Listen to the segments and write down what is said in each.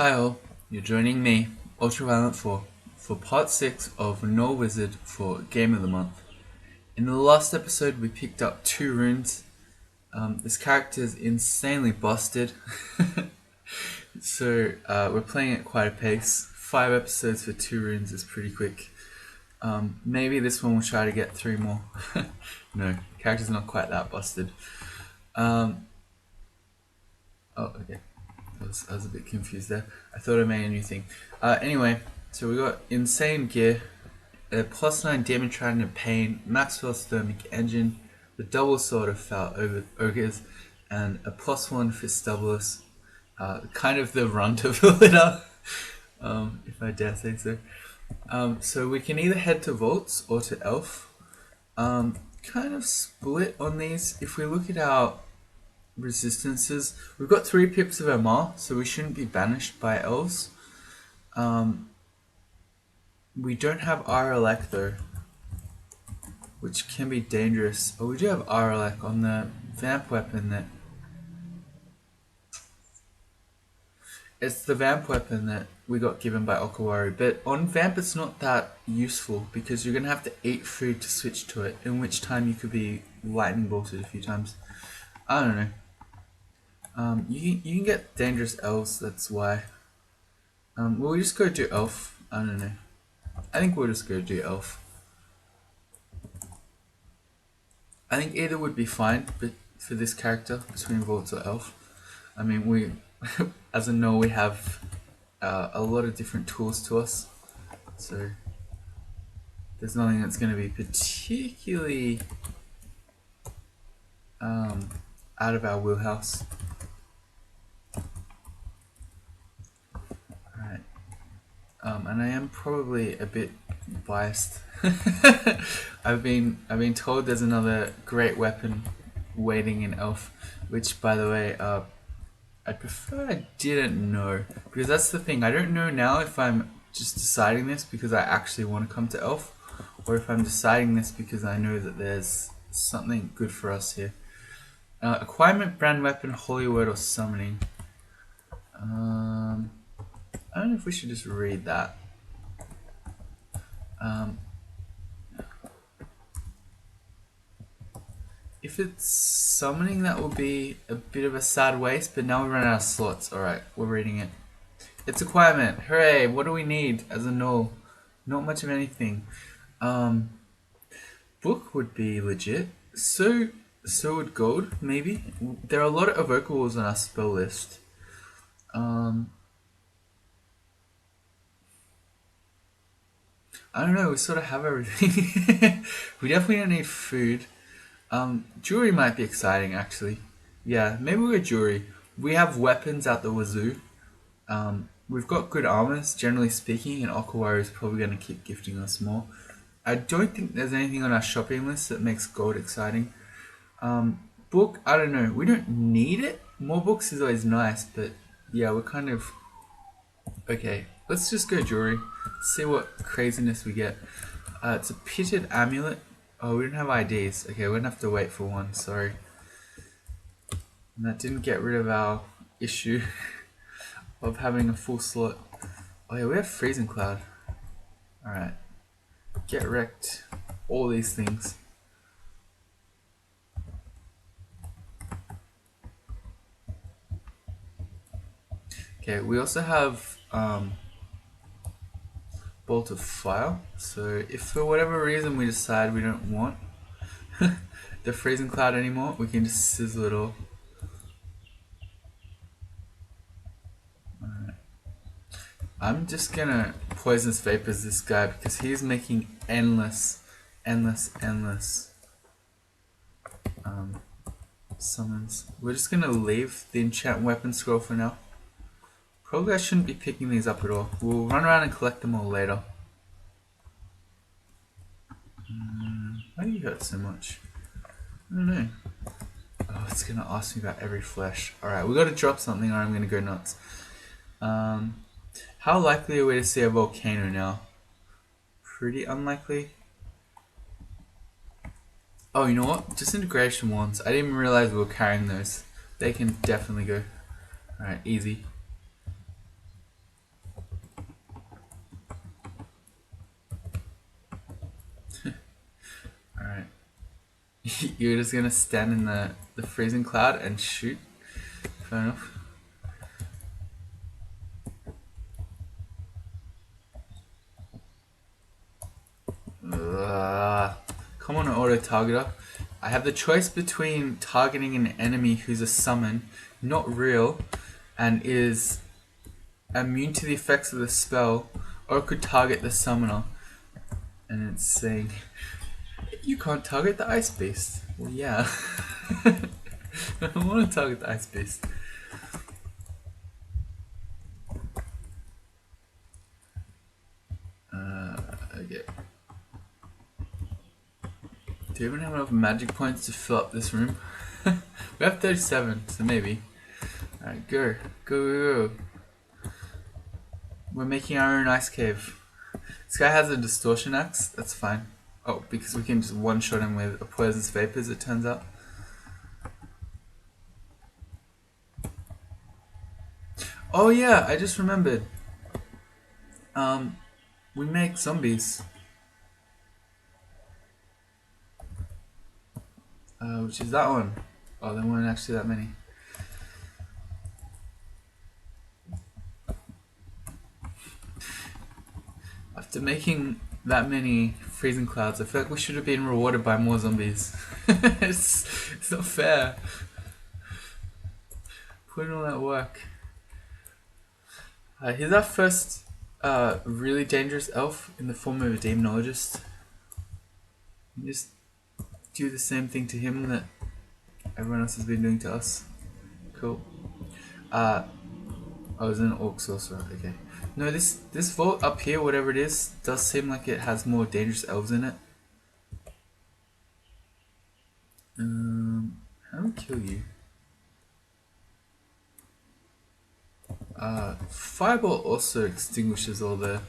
Hi all, you're joining me, Ultraviolent4, for part 6 of Gnoll Wizard for Game of the Month. In the last episode we picked up 2 runes. This character is insanely busted, so we're playing at quite a pace. 5 episodes for 2 runes is pretty quick. Maybe this one will try to get 3 more. No, character's not quite that busted. Oh, okay. I was a bit confused there. I thought I made a new thing. Anyway, so we got insane gear, a +9 damage trident of pain, Maxwell's thermic engine, the double sword of foul ogres, and a +1 Fistubulas. Kind of the runt of the litter, if I dare say so. So we can either head to Vaults or to Elf. Kind of split on these. If we look at our resistances, we've got 3 pips of MR, so we shouldn't be banished by elves. We don't have RLX though, which can be dangerous. Oh, we do have RLX on the vamp weapon that... It's the vamp weapon that we got given by Okawari, but on vamp it's not that useful because you're going to have to eat food to switch to it, in which time you could be lightning bolted a few times. I don't know. You can get dangerous elves, that's why. Will we just go do elf? I don't know. I think we'll just go do elf. I think either would be fine, but for this character, between vaults or elf. I mean, we, as a gnoll, we have a lot of different tools to us, so there's nothing that's going to be particularly out of our wheelhouse. And I am probably a bit biased. I've been told there's another great weapon waiting in Elf, which, by the way, I'd prefer I didn't know, because that's the thing. I don't know now if I'm just deciding this because I actually want to come to Elf, or if I'm deciding this because I know that there's something good for us here. Acquirement, brand weapon, holy word, or summoning. I don't know if we should just read that. If it's summoning, that will be a bit of a sad waste, but now we run out of slots. Alright, we're reading it. It's acquirement. Hooray! What do we need as a gnoll? Not much of anything. Book would be legit. So would gold, maybe. There are a lot of evocables on our spell list. I don't know, we sort of have everything. We definitely don't need food. Jewelry might be exciting, actually. Yeah, maybe we'll go jewelry. We have weapons out the wazoo. We've got good armors, generally speaking, and Okawari is probably going to keep gifting us more. I don't think there's anything on our shopping list that makes gold exciting. Book, I don't know. We don't need it. More books is always nice, but yeah, we're kind of... Okay, let's just go jewelry. See what craziness we get. It's a pitted amulet. Oh, we don't have IDs. Okay, we're gonna have to wait for one, sorry. And that didn't get rid of our issue of having a full slot. Oh yeah, we have Freezing Cloud. Alright. Get wrecked. All these things. Okay, we also have Bolt of Fire. So if for whatever reason we decide we don't want the Freezing Cloud anymore, we can just sizzle it all. Alright. I'm just gonna Poisonous Vapors this guy because he's making endless summons. We're just gonna leave the enchant weapon scroll for now. Probably I shouldn't be picking these up at all. We'll run around and collect them all later. Why do you hurt so much? I don't know. Oh, it's gonna ask me about every flesh. Alright, we gotta drop something or I'm gonna go nuts. How likely are we to see a volcano now? Pretty unlikely. Oh, you know what? Disintegration wands. I didn't even realize we were carrying those. They can definitely go. Alright, easy. You're just gonna stand in the freezing cloud and shoot? Fair enough. Come on, auto targeter. I have the choice between targeting an enemy who's a summon, not real, and is immune to the effects of the spell, or could target the summoner. And it's saying, you can't target the ice beast. Well, yeah. I don't want to target the ice beast. Okay. Do you even have enough magic points to fill up this room? We have 37, so maybe. Alright, go. Go, go, go. We're making our own ice cave. This guy has a distortion axe, that's fine. Oh, because we can just one-shot him with a poisonous vapors, it turns out. Oh yeah, I just remembered. We make zombies. Which is that one. Oh, there weren't actually that many. After making that many freezing clouds, I feel like we should have been rewarded by more zombies. it's not fair. Put in all that work. Here's our first really dangerous elf in the form of a demonologist. Just do the same thing to him that everyone else has been doing to us. Cool. I was an orc sorcerer, okay. No, this vault up here, whatever it is, does seem like it has more dangerous elves in it. How do we kill you? Fireball also extinguishes all the...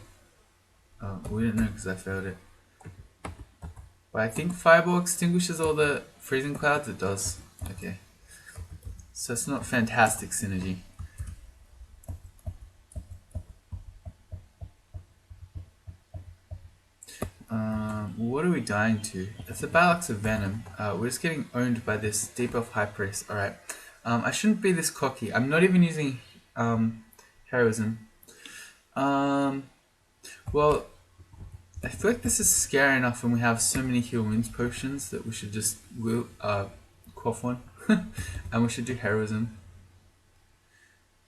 we didn't know because I failed it. But I think Fireball extinguishes all the freezing clouds, it does. Okay. So it's not fantastic synergy. What are we dying to? It's a Balax of Venom. We're just getting owned by this Deep Elf High Priest. Alright. I shouldn't be this cocky. I'm not even using heroism. Well, I feel like this is scary enough when we have so many heal wounds potions that we should just quaff one. And we should do heroism.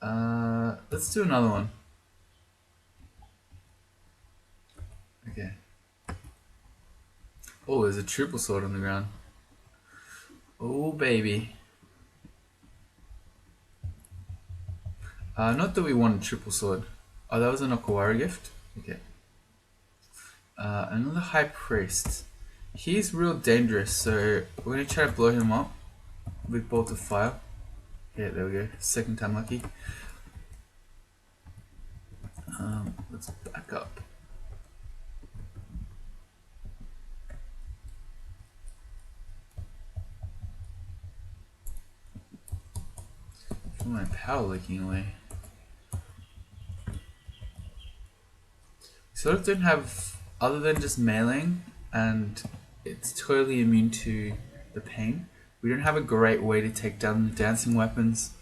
Let's do another one. Okay. Oh, there's a triple sword on the ground. Oh, baby. Not that we want a triple sword. Oh, that was an Okawara gift? Okay. Another High Priest. He's real dangerous, so we're gonna try to blow him up with Bolt of Fire. Yeah, there we go. Second time lucky. Let's back up. Feel my power leaking away. We sort of don't have, other than just meleeing, and it's totally immune to the pain. We don't have a great way to take down the dancing weapons.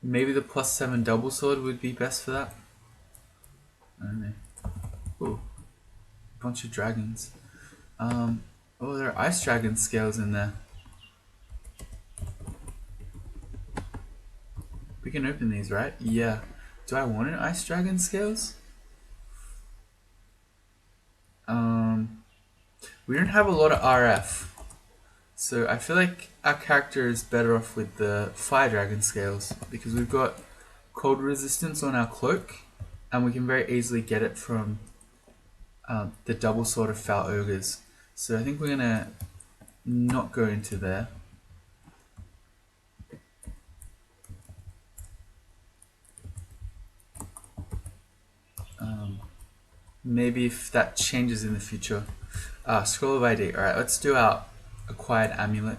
Maybe the +7 double sword would be best for that. I don't know. Ooh, bunch of dragons. Oh, there are ice dragon scales in there. We can open these, right? Yeah. Do I want an ice dragon scales? We don't have a lot of RF. So I feel like our character is better off with the fire dragon scales because we've got cold resistance on our cloak and we can very easily get it from the double sword of foul ogres. So I think we're gonna not go into there. Maybe if that changes in the future. Scroll of ID. Alright, let's do our acquired amulet.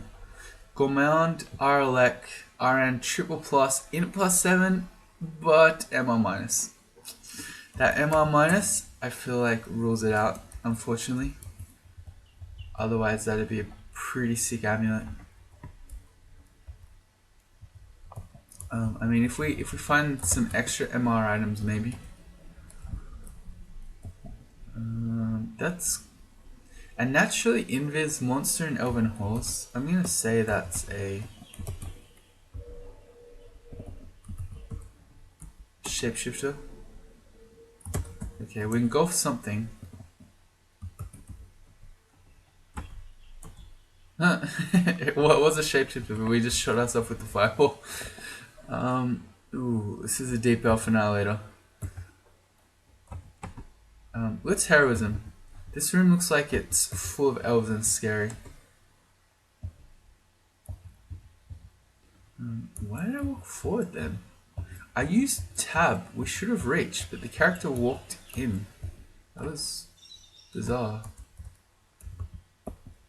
Gourmand, RLEC, RN triple plus, int +7, but MR minus. That MR minus, I feel like rules it out, unfortunately. Otherwise, that'd be a pretty sick amulet. I mean, if we find some extra MR items, maybe. That's a naturally invis monster in Elven Horse. I'm gonna say that's a shapeshifter. Okay, we can go for something. Huh. What was a shapeshifter, but we just shot ourselves with the fireball. Ooh, this is a deep elf annihilator. Let's heroism. This room looks like it's full of elves and scary. Why did I walk forward then? I used tab. We should have reached, but the character walked in. That was bizarre.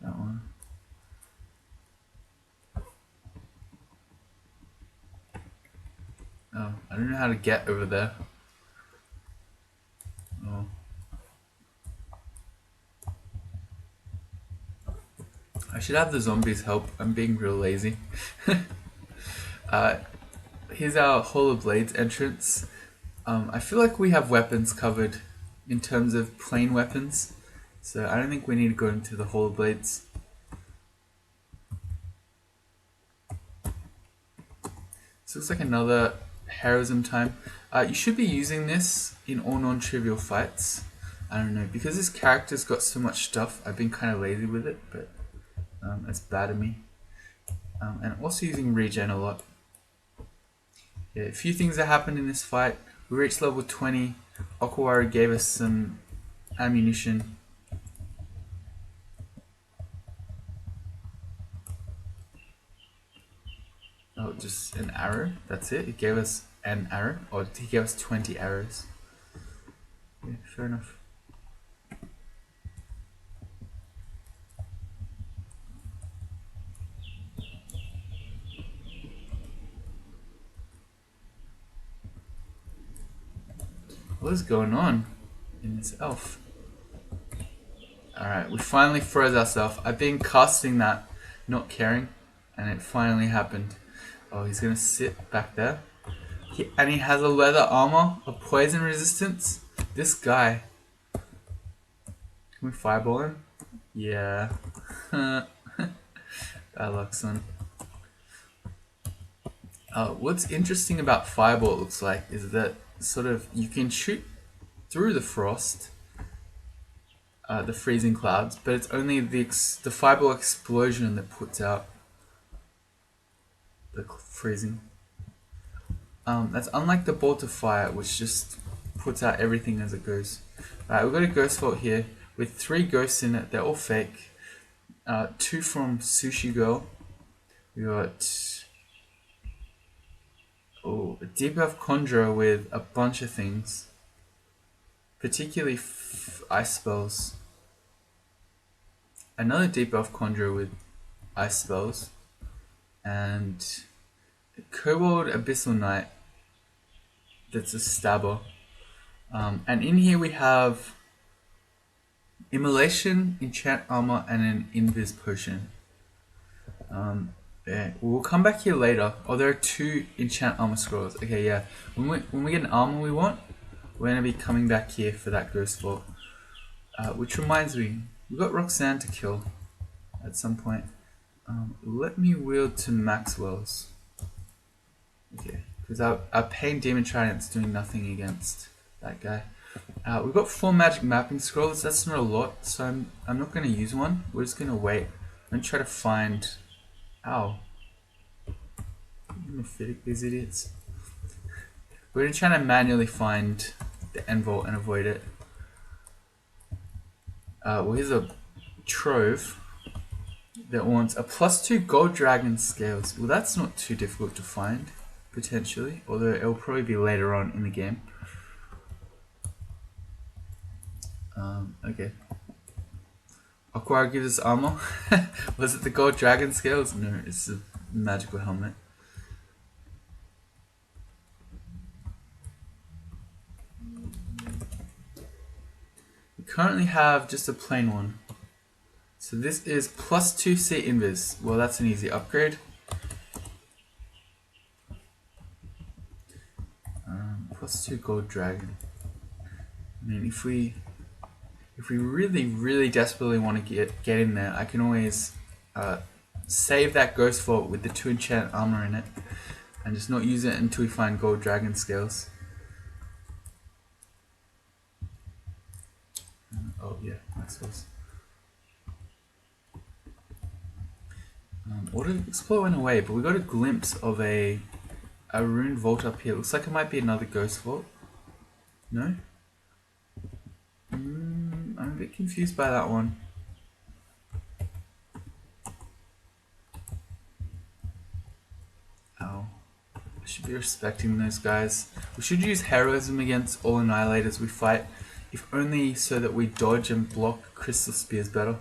That one. Oh, I don't know how to get over there. Oh. I should have the zombies help. I'm being real lazy. Here's our Hall of Blades entrance. I feel like we have weapons covered in terms of plain weapons, so I don't think we need to go into the Hall of Blades. This looks like another heroism time. You should be using this in all non-trivial fights. I don't know, because this character's got so much stuff, I've been kind of lazy with it, but it's bad of me. And also using regen a lot. Yeah, a few things that happened in this fight. We reached level 20. Okawara gave us some ammunition. Oh, just an arrow? That's it? He gave us an arrow? Or he gave us 20 arrows? Yeah, fair enough. What is going on in this elf? Alright, we finally froze ourselves. I've been casting that, not caring, and it finally happened. Oh, he's gonna sit back there. And he has a leather armor, a poison resistance. This guy. Can we fireball him? Yeah. Bad luck, son. What's interesting about fireball, it looks like, is that sort of you can shoot through the frost, the freezing clouds, but it's only the fireball explosion that puts out the freezing. That's unlike the bolt of fire, which just puts out everything as it goes. Alright, we've got a ghost vault here with 3 ghosts in it. They're all fake. 2 from Sushi Girl. We got a deep elf conjurer with a bunch of things, particularly ice spells. Another deep elf conjurer with ice spells, and a kobold abyssal knight that's a stabber. And in here we have immolation, enchant armor, and an invis potion. Yeah, we'll come back here later. Oh, there are 2 enchant armor scrolls. Okay, yeah. When we get an armor we want, we're gonna be coming back here for that ghost vault. Which reminds me, we got Roxanne to kill at some point. Let me wield to Maxwell's. Okay, because our Pain Demon Trident's doing nothing against that guy. We've got 4 magic mapping scrolls. That's not a lot, so I'm not going to use one. We're just going to wait and try to find. Ow. Mephitic, these idiots. We're going to try to manually find the end vault and avoid it. Well, here's a trove that wants a +2 gold dragon scales. Well, that's not too difficult to find, potentially, although it'll probably be later on in the game. Okay. Aquara gives us armor. Was it the gold dragon scales? No, it's a magical helmet. We currently have just a plain one. So this is +2 C invis. Well, that's an easy upgrade. +2 gold dragon. I mean, if we really desperately want to get in there, I can always save that ghost fort with the 2 enchant armor in it, and just not use it until we find gold dragon scales. Oh yeah, Maxwell's. Auto Explore went away, but we got a glimpse of a ruined vault up here. Looks like it might be another ghost vault. No? I'm a bit confused by that one. Oh. I should be respecting those guys. We should use heroism against all annihilators we fight, if only so that we dodge and block crystal spears better.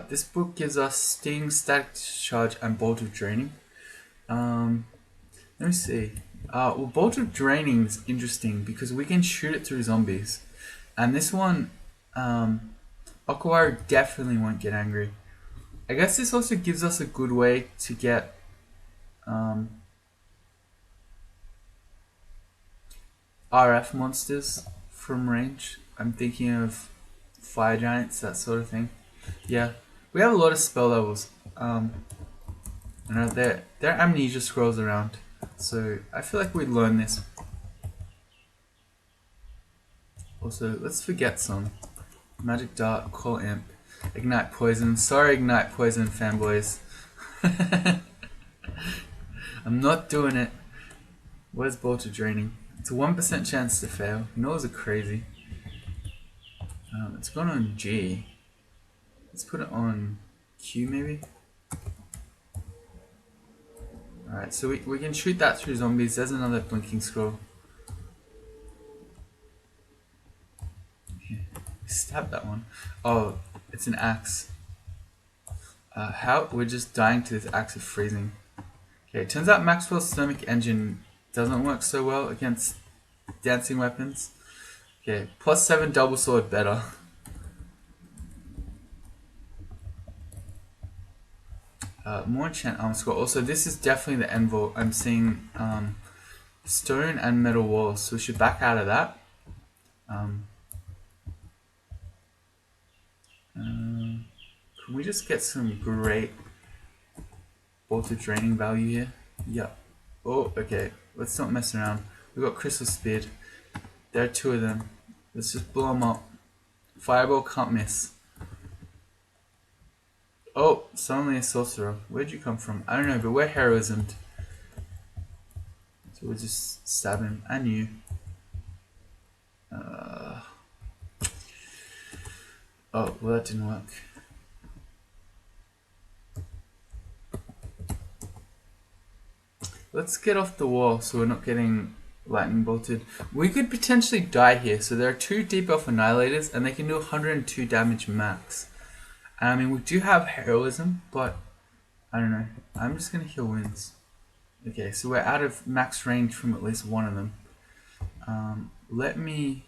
This book gives us Sting, Static Charge, and Bolt of Draining. Let me see. Well, Bolt of Draining is interesting because we can shoot it through zombies. And this one, Okawaru definitely won't get angry. I guess this also gives us a good way to get RF monsters from range. I'm thinking of fire giants, that sort of thing. Yeah, we have a lot of spell levels. There are amnesia scrolls around, so I feel like we'd learn this. Also, let's forget some. Magic Dart, Call Imp, Ignite Poison. Sorry, Ignite Poison fanboys. I'm not doing it. Where's Bolt of Draining? It's a 1% chance to fail. Gnolls are crazy. It's gone on G. Let's put it on Q maybe. Alright, so we can shoot that through zombies. There's another blinking scroll. Okay. Stab that one. Oh, it's an axe. How? We're just dying to this axe of freezing. Okay, it turns out Maxwell's thermic engine doesn't work so well against dancing weapons. Okay, +7 double sword better. More enchant armor score. Also, this is definitely the end vault. I'm seeing stone and metal walls, so we should back out of that. Can we just get some great Bolt of Draining value here? Yeah. Oh, okay. Let's not mess around. We've got Crystal Spear. There are 2 of them. Let's just blow them up. Fireball can't miss. Oh, suddenly a sorcerer. Where'd you come from? I don't know, but we're heroismed. So we'll just stab him. And you. Oh, well that didn't work. Let's get off the wall so we're not getting lightning bolted. We could potentially die here. So there are 2 deep elf annihilators and they can do 102 damage max. And I mean, we do have heroism, but I don't know. I'm just going to heal wounds. Okay, so we're out of max range from at least one of them. Let me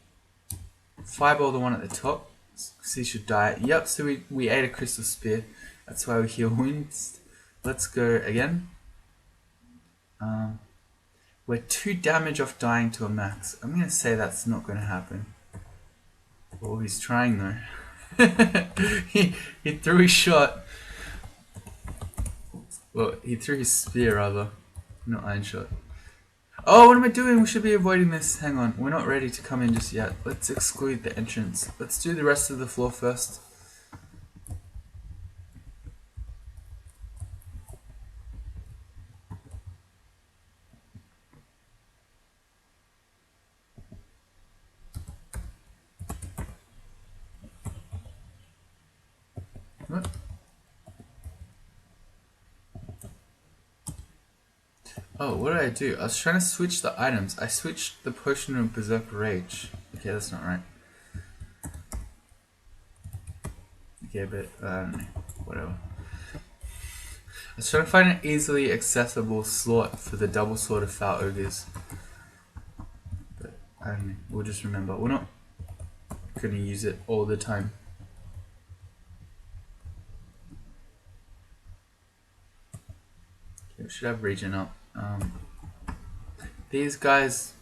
fireball the one at the top. So he should die. Yep, so we ate a crystal spear. That's why we heal wounds. Let's go again. We're 2 damage off dying to a max. I'm going to say that's not going to happen. Oh, he's trying though. he threw his shot. Well, he threw his spear rather. Not iron shot. Oh, what am I doing? We should be avoiding this. Hang on. We're not ready to come in just yet. Let's exclude the entrance. Let's do the rest of the floor first. What? Oh, what did I do? I was trying to switch the items. I switched the potion of Berserk Rage. Okay, that's not right. Okay, but I don't know. Whatever. I was trying to find an easily accessible slot for the double sword of Foul Ogres. But I don't know. We'll just remember. We're not going to use it all the time. We should have regen up. These guys.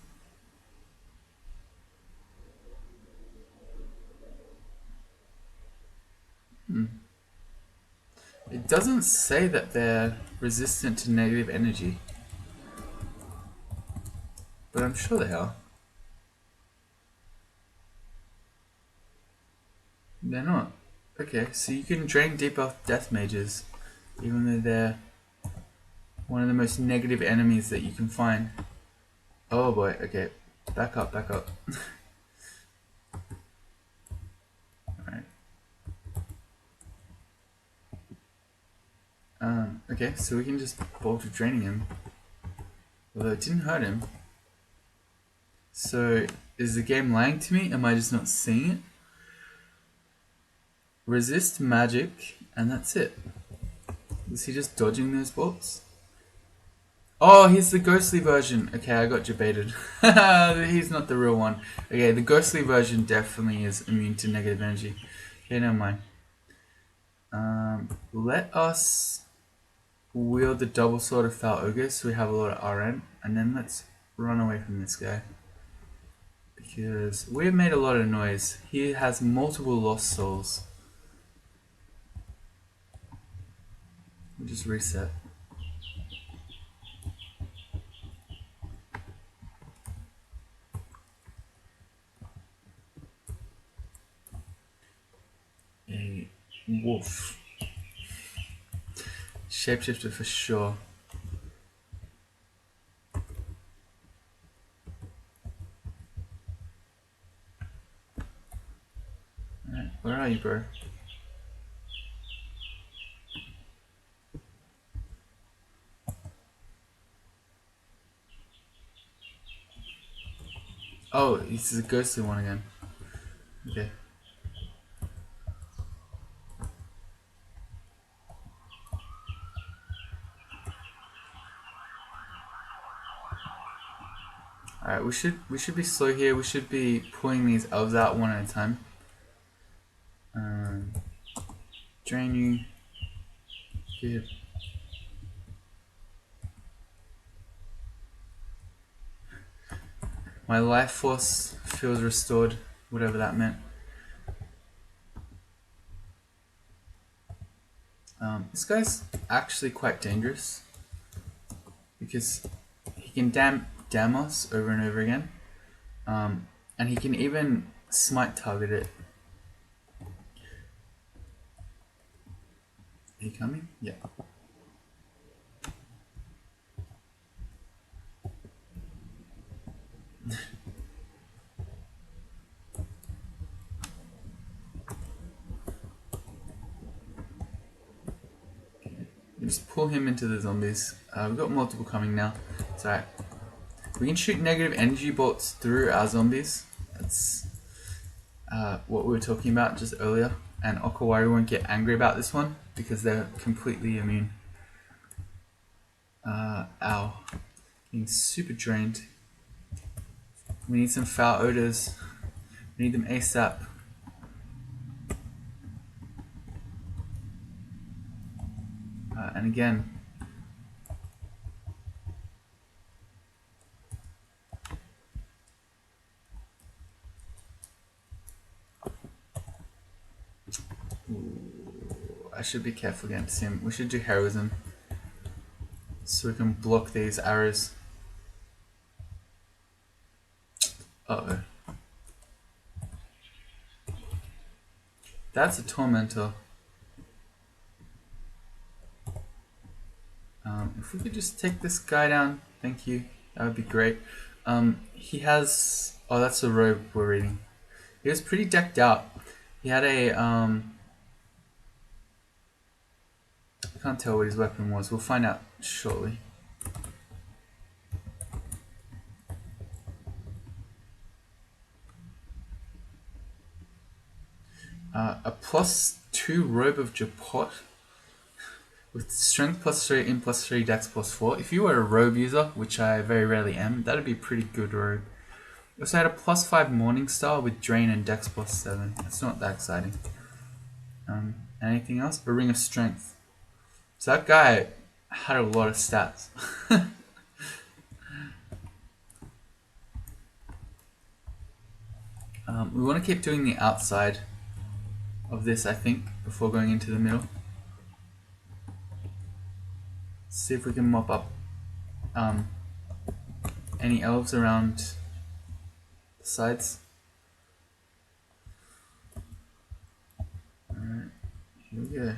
It doesn't say that they're resistant to negative energy, but I'm sure they are. They're not. Okay, so you can drain debuff death mages, even though they're one of the most negative enemies that you can find. Oh boy, okay. Back up, back up. Alright. Okay, so we can just bolt to draining him. Although it didn't hurt him. So, is the game lying to me? Am I just not seeing it? Resist magic, and that's it. Is he just dodging those bolts? Oh, he's the ghostly version. Okay, I got debated. He's not the real one. Okay, the ghostly version definitely is immune to negative energy. Okay, never mind. Let us wield the double sword of Foul Ogre so we have a lot of RN, and then let's run away from this guy. Because we've made a lot of noise. He has multiple lost souls. We'll just reset. A wolf. Shapeshifter for sure. Alright, where are you, bro? Oh, this is a ghostly one again. Okay. Alright, we should be slow here. We should be pulling these elves out one at a time. Drain you. Good. My life force feels restored, whatever that meant. This guy's actually quite dangerous because he can damn us over and over again, and he can even smite target it. Are you coming? Yeah. Just pull him into the zombies. We've got multiple coming now. It's alright. We can shoot negative energy bolts through our zombies. That's what we were talking about just earlier. And Okawari won't get angry about this one because they're completely immune. Ow. Getting super drained. We need some foul odors. We need them ASAP. And again, I should be careful against him. We should do heroism so we can block these arrows. Uh-oh. That's a tormentor. If we could just take this guy down, thank you. That would be great. He has... Oh, that's the robe we're reading. He was pretty decked out. He had a... I can't tell what his weapon was. We'll find out shortly. A +2 robe of Japot with strength +3, int +3, dex +4. If you were a robe user, which I very rarely am, that'd be a pretty good robe. We also had a +5 morning star with drain and dex +7. That's not that exciting. Anything else? A ring of strength. So that guy had a lot of stats. We want to keep doing the outside of this, I think, before going into the middle. See if we can mop up any elves around the sides. Alright, here we go.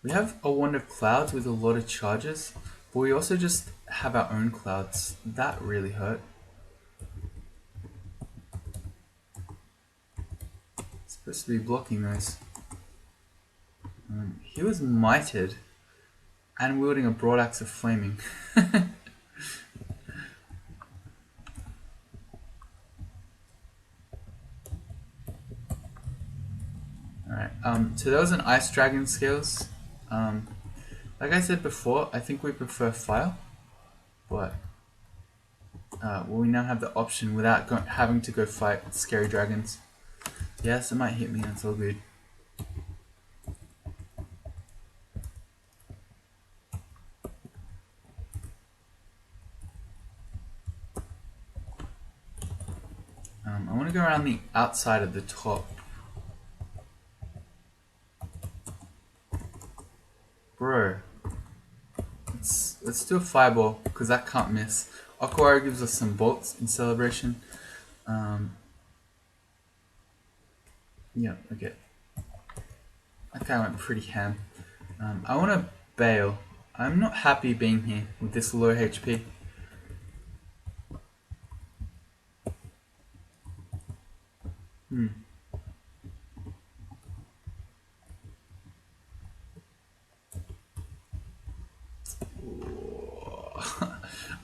We have a wand of clouds with a lot of charges, but we also just have our own clouds. That really hurt. It's supposed to be blocking those. He was mited and wielding a broadaxe of flaming. Alright, so that was an Ice Dragon Scales. Like I said before, I think we prefer fire, but well, we now have the option without having to go fight scary dragons. Yes, it might hit me, that's all good. I want to go around the outside of the top. Bro, let's do a fireball, because that can't miss. Aquara gives us some bolts in celebration. Yeah, okay. That guy went pretty ham. I want to bail. I'm not happy being here with this low HP.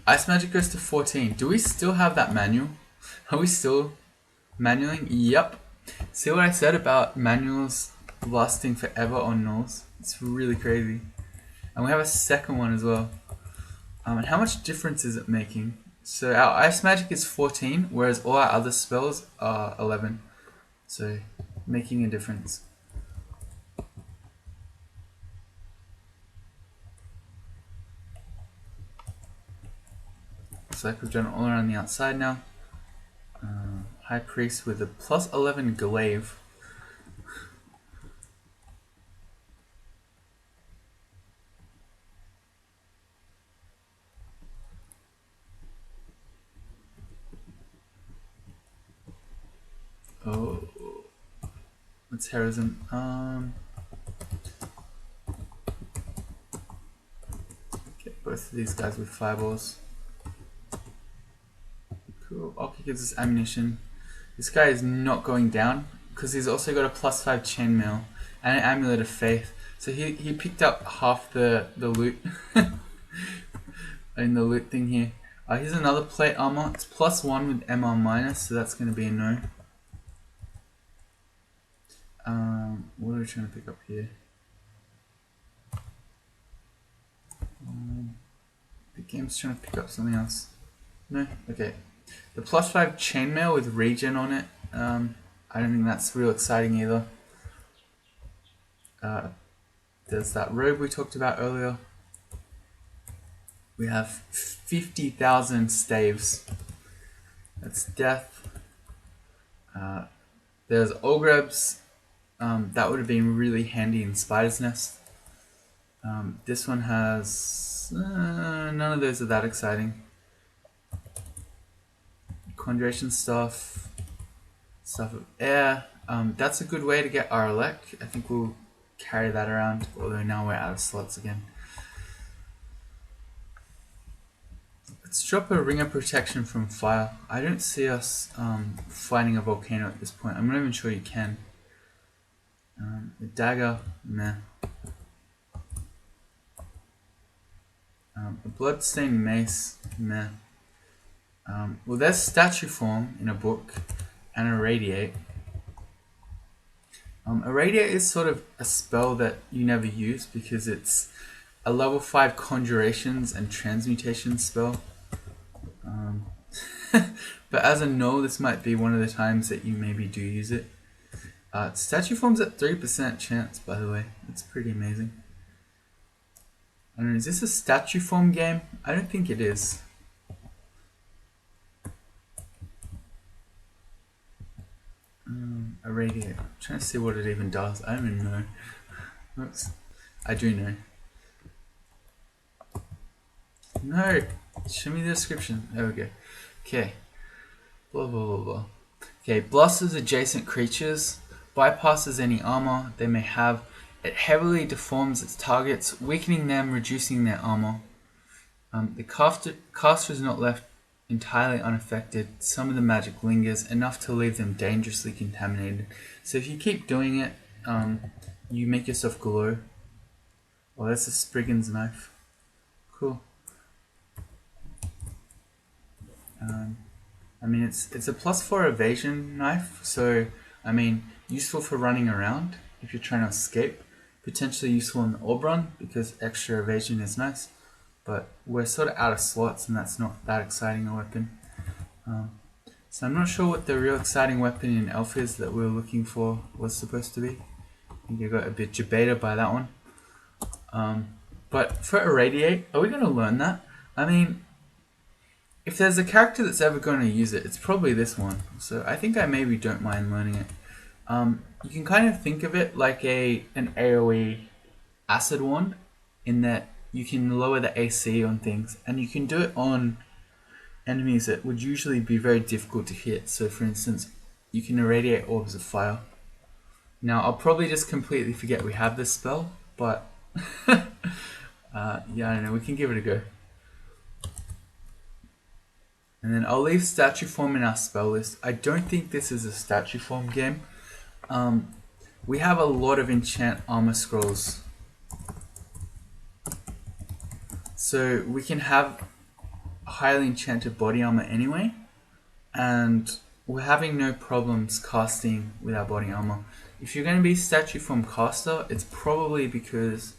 Ice Magic goes to 14. Do we still have that manual? Are we still manualing? Yep. See what I said about manuals lasting forever on Gnolls? It's really crazy. And we have a second one as well. And how much difference is it making? So our Ice Magic is 14, whereas all our other spells are 11. So making a difference. Looks like we've done it all around the outside now. High Priest with a plus 11 glaive. Oh, what's heroism? Get both of these guys with fireballs. Cool. Oki gives us ammunition. This guy is not going down because he's also got a plus 5 chainmail and an amulet of faith. So he picked up half the loot in the loot thing here. Here's another plate armor. It's plus 1 with MR minus, so that's going to be a no. What are we trying to pick up here? The game's trying to pick up something else. No? Okay. The plus 5 chainmail with regen on it. I don't think that's real exciting either. There's that robe we talked about earlier. We have 50,000 staves. That's death. There's Ogrebs. That would have been really handy in Spider's Nest. This one has... none of those are that exciting. Conjuration stuff. Stuff of air. That's a good way to get Aralek. I think we'll carry that around, although now we're out of slots again. Let's drop a ring of protection from fire. I don't see us fighting a volcano at this point. I'm not even sure you can. The dagger, meh. A bloodstained mace, meh. Well, there's statue form in a book and irradiate. Irradiate is sort of a spell that you never use because it's a level 5 conjurations and transmutation spell. But as a Gnoll, this might be one of the times that you maybe do use it. Statue form's at 3% chance, by the way. That's pretty amazing. I don't know, is this a statue form game? I don't think it is. Irradiate. I'm trying to see what it even does. I don't even know. Oops. I do know. No! Show me the description. There we go. Okay. Blah blah blah blah. Okay, blasters adjacent creatures, bypasses any armor they may have. It heavily deforms its targets, weakening them, reducing their armor. The caster is not left entirely unaffected. Some of the magic lingers, enough to leave them dangerously contaminated. So if you keep doing it, you make yourself glow. Oh, that's a Spriggan's knife. Cool. I mean, it's a +4 evasion knife, so I mean, useful for running around if you're trying to escape. Potentially useful in the orb run because extra evasion is nice, but we're sort of out of slots and that's not that exciting a weapon. So I'm not sure what the real exciting weapon in Elf is that we were looking for was supposed to be. I think I got a bit jebaited by that one. But for Irradiate, are we going to learn that? I mean, if there's a character that's ever going to use it, it's probably this one. So I think I maybe don't mind learning it. You can kind of think of it like an AoE acid wand, in that you can lower the AC on things, and you can do it on enemies that would usually be very difficult to hit. So for instance, you can irradiate orbs of fire. Now I'll probably just completely forget we have this spell, but yeah, I don't know, we can give it a go. And then I'll leave statue form in our spell list. I don't think this is a statue form game. We have a lot of enchant armor scrolls, so we can have highly enchanted body armor anyway, and we're having no problems casting with our body armor. If you're going to be statue form caster, it's probably because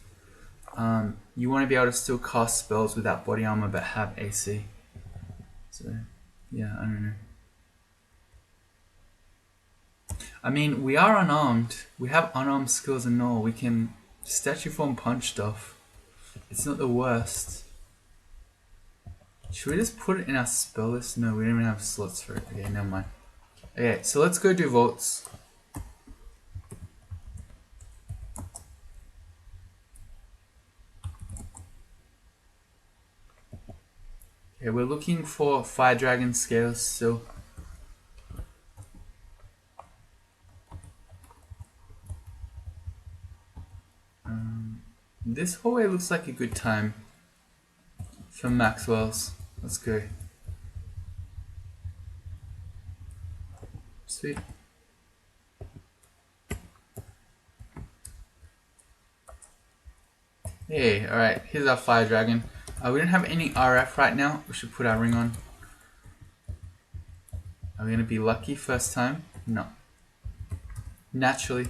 you want to be able to still cast spells without body armor but have AC. So yeah, I don't know. I mean, we are unarmed. We have unarmed skills and all. We can statue form punch stuff. It's not the worst. Should we just put it in our spell list? No, we don't even have slots for it. Okay, never mind. Okay, so let's go do vaults. Okay, we're looking for fire dragon scales still. This hallway looks like a good time for Maxwell's. Let's go. Sweet. Hey, alright, here's our fire dragon. We don't have any RF right now. We should put our ring on. Are we going to be lucky first time? No. Naturally.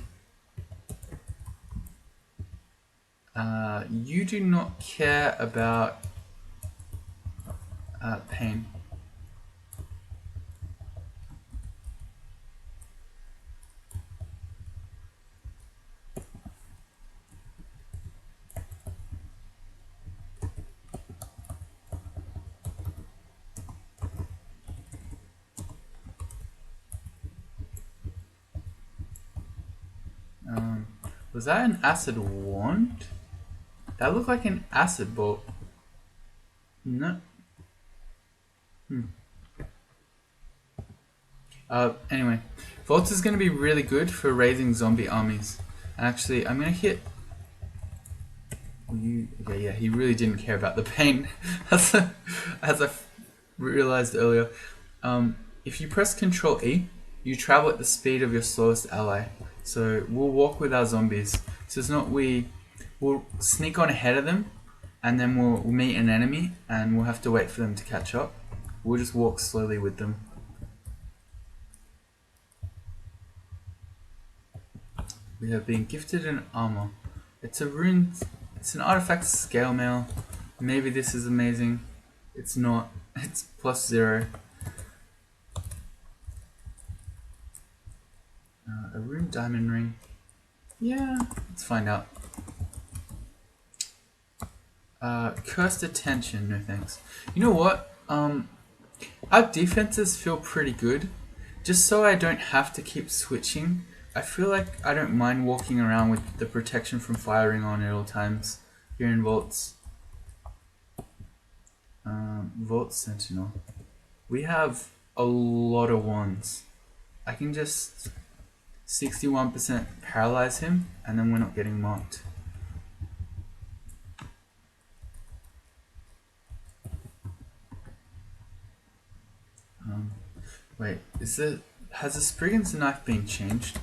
You do not care about pain. Was that an acid wand? That looked like an acid bolt. No. Anyway, Vault is going to be really good for raising zombie armies. Actually, I'm going to hit... Okay, yeah, he really didn't care about the pain. as I realized earlier. If you press Control E, you travel at the speed of your slowest ally. So we'll walk with our zombies. So it's not we'll sneak on ahead of them, and then we'll meet an enemy, and we'll have to wait for them to catch up. We'll just walk slowly with them. We have been gifted an armor. It's a rune. It's an artifact scale mail. Maybe this is amazing. It's not. It's +0. A rune diamond ring. Yeah, let's find out. Cursed attention, no thanks. You know what? Our defenses feel pretty good. Just so I don't have to keep switching, I feel like I don't mind walking around with the protection from firing on at all times here in Vaults. Vault Sentinel. We have a lot of wands. I can just 61% paralyze him and then we're not getting marked. Wait, has the Spriggan's knife been changed?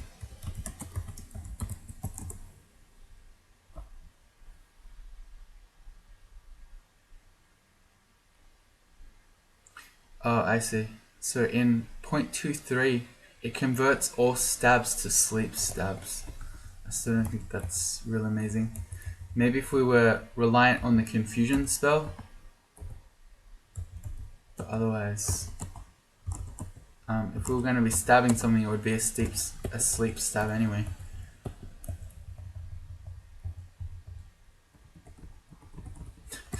Oh, I see. So in 0.23, it converts all stabs to sleep stabs. I still don't think that's real amazing. Maybe if we were reliant on the confusion spell. But otherwise, if we were going to be stabbing something, it would be a sleep stab anyway. You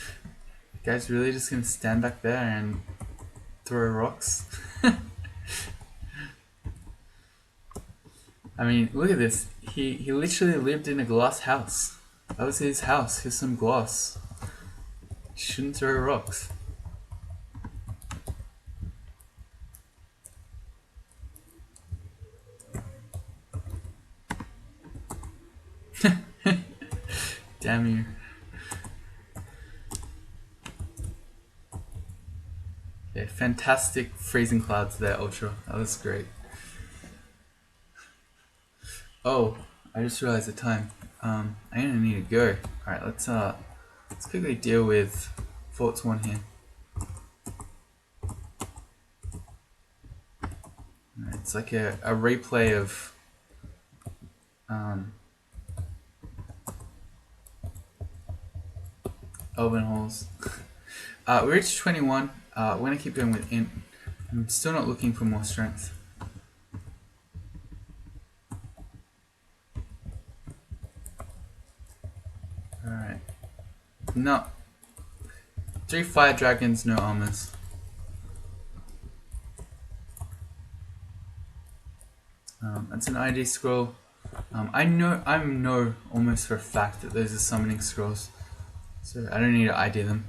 guys really just going to stand back there and throw rocks? I mean, look at this. He literally lived in a glass house. That was his house. Here's some glass. Shouldn't throw rocks. Damn you. Yeah, fantastic freezing clouds there, Ultra. That was great. Oh, I just realized the time. I'm gonna need to go. Alright, let's quickly deal with Forts 1 here. Alright, it's like a replay of Elven halls. We reached 21. We're gonna keep going with int. I'm still not looking for more strength. Alright. No. 3 fire dragons, no armors. That's an ID scroll. I know almost for a fact that those are summoning scrolls, so I don't need to ID them.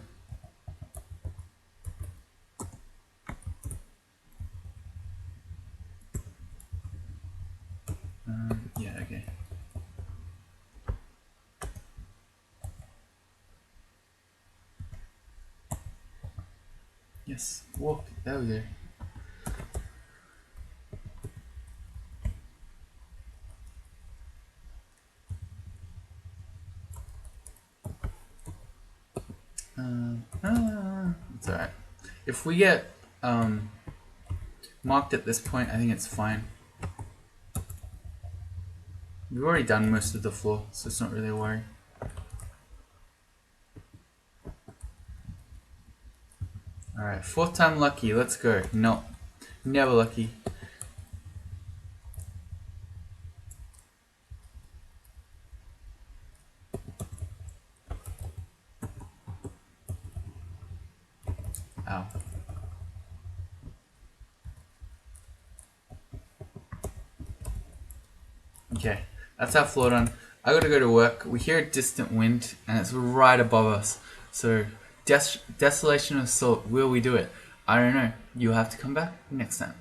Yeah, okay. Yes, walk. There we go. It's alright. If we get marked at this point, I think it's fine. We've already done most of the floor, so it's not really a worry. Alright, 4th time lucky, let's go. No, never lucky. Ow. Okay, that's our floor done. I gotta go to work. We hear a distant wind and it's right above us. So, Desolation of Salt, will we do it? I don't know. You'll have to come back next time.